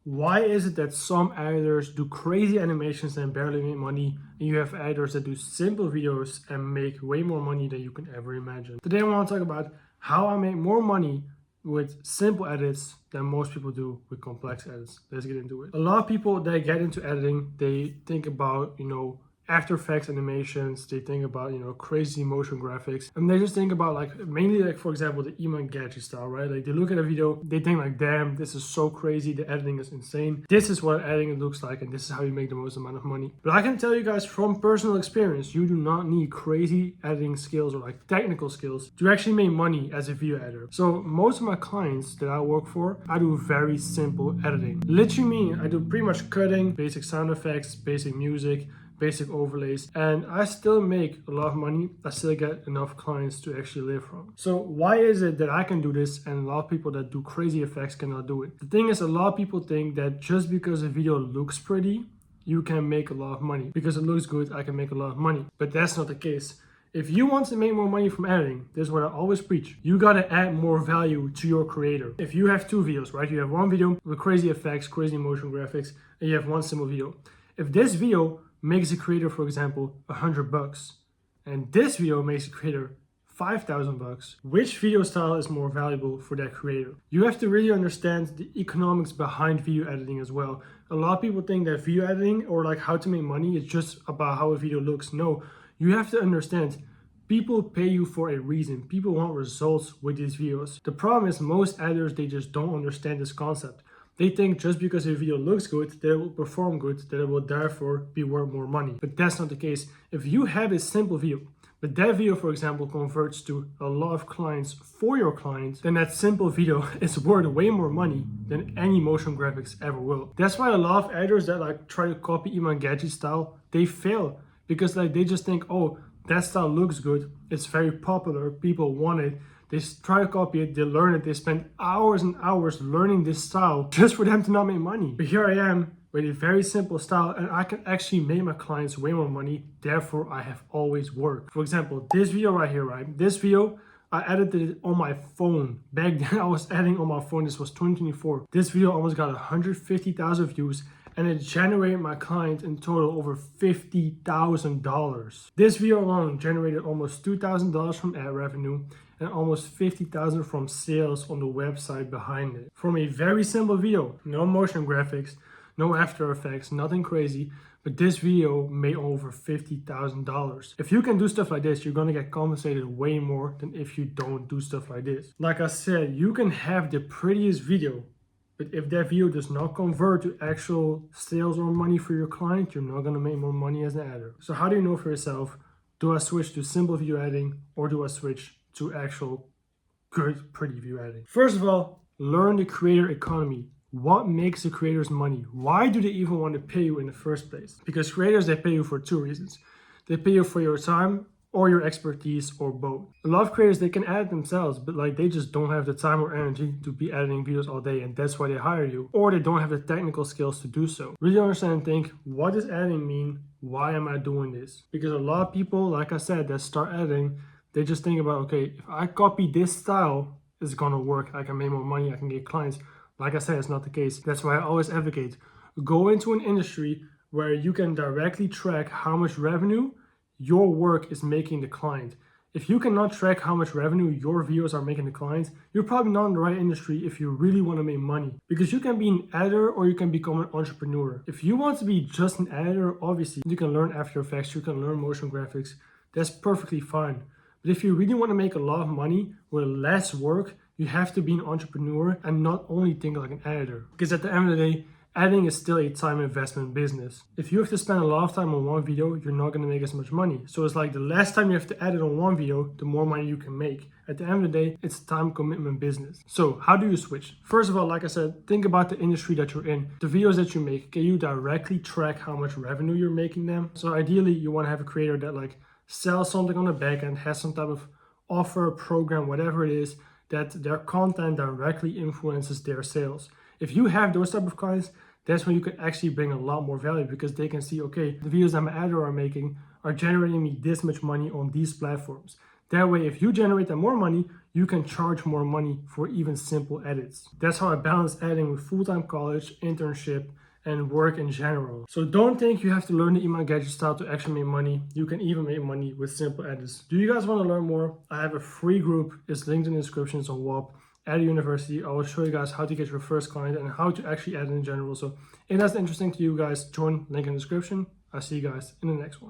Why is it that some editors do crazy animations and barely make money, and you have editors that do simple videos and make way more money than you can ever imagine? Today I want to talk about how I make more money with simple edits than most people do with complex edits. Let's get into it. A lot of people that get into editing, they think about, After Effects animations, they think about, crazy motion graphics, and they just think about mainly for example, the Iman Gadget style, right? Like they look at a video, they think like, damn, this is so crazy, the editing is insane. This is what editing looks like, and this is how you make the most amount of money. But I can tell you guys from personal experience, you do not need crazy editing skills or technical skills to actually make money as a video editor. So most of my clients that I work for, I do very simple editing. Literally mean I do pretty much cutting, basic sound effects, basic music, basic overlays, and I still make a lot of money. I still get enough clients to actually live from. So why is it that I can do this and a lot of people that do crazy effects cannot do it? The thing is, a lot of people think that just because a video looks pretty, you can make a lot of money. Because it looks good, I can make a lot of money. But that's not the case. If you want to make more money from editing, this is what I always preach. You gotta add more value to your creator. If you have two videos, right? You have one video with crazy effects, crazy motion graphics, and you have one simple video. If this video makes a creator, for example, $100, and this video makes a creator $5,000, which video style is more valuable for that creator? You have to really understand the economics behind video editing as well. A lot of people think that video editing or how to make money is just about how a video looks. No, you have to understand people pay you for a reason. People want results with these videos. The problem is most editors, they just don't understand this concept. They think just because a video looks good, that it will perform good, that it will therefore be worth more money. But that's not the case. If you have a simple video, but that video, for example, converts to a lot of clients for your clients, then that simple video is worth way more money than any motion graphics ever will. That's why a lot of editors that try to copy Iman Gadget style, they fail. Because they just think, oh, that style looks good, it's very popular, people want it. They try to copy it, they learn it, they spend hours and hours learning this style just for them to not make money. But here I am with a very simple style, and I can actually make my clients way more money, therefore I have always worked. For example, this video right here, right? This video, I edited it on my phone. Back then I was editing on my phone, this was 2024. This video almost got 150,000 views, and it generated my client in total over $50,000. This video alone generated almost $2,000 from ad revenue and almost $50,000 from sales on the website behind it. From a very simple video, no motion graphics, no After Effects, nothing crazy, but this video made over $50,000. If you can do stuff like this, you're gonna get compensated way more than if you don't do stuff like this. Like I said, you can have the prettiest video, but if that video does not convert to actual sales or money for your client, you're not gonna make more money as an editor. So how do you know for yourself, do I switch to simple video editing or do I switch to actual good, pretty video editing? First of all, learn the creator economy. What makes the creators money? Why do they even want to pay you in the first place? Because creators, they pay you for two reasons. They pay you for your time or your expertise or both. A lot of creators, they can edit themselves, but they just don't have the time or energy to be editing videos all day, and that's why they hire you. Or they don't have the technical skills to do so. Really understand and think, what does editing mean? Why am I doing this? Because a lot of people, like I said, that start editing, they just think about, okay, if I copy this style, it's gonna work. I can make more money, I can get clients. Like I said, it's not the case. That's why I always advocate, go into an industry where you can directly track how much revenue your work is making the client. If you cannot track how much revenue your videos are making the clients, you're probably not in the right industry if you really want to make money. Because you can be an editor or you can become an entrepreneur. If you want to be just an editor, obviously you can learn After Effects, you can learn motion graphics. That's perfectly fine. But if you really want to make a lot of money with less work, you have to be an entrepreneur and not only think like an editor. Because at the end of the day, editing is still a time investment business. If you have to spend a lot of time on one video, you're not going to make as much money. So it's like the less time you have to edit on one video, the more money you can make. At the end of the day, it's a time commitment business. So how do you switch? First of all, like I said, think about the industry that you're in. The videos that you make, can you directly track how much revenue you're making them? So ideally, you want to have a creator that sells something on the back end, has some type of offer, program, whatever it is, that their content directly influences their sales. If you have those type of clients, that's when you can actually bring a lot more value, because they can see, okay, the videos that my editor are making are generating me this much money on these platforms. That way, if you generate them more money, you can charge more money for even simple edits. That's how I balance editing with full-time college, internship, and work in general. So don't think you have to learn the Email Gadget style to actually make money. You can even make money with simple edits. Do you guys want to learn more? I have a free group. It's linked in the descriptions on WAP at a university. I will show you guys how to get your first client and how to actually edit in general. So if that's interesting to you guys, join, link in the description. I'll see you guys in the next one.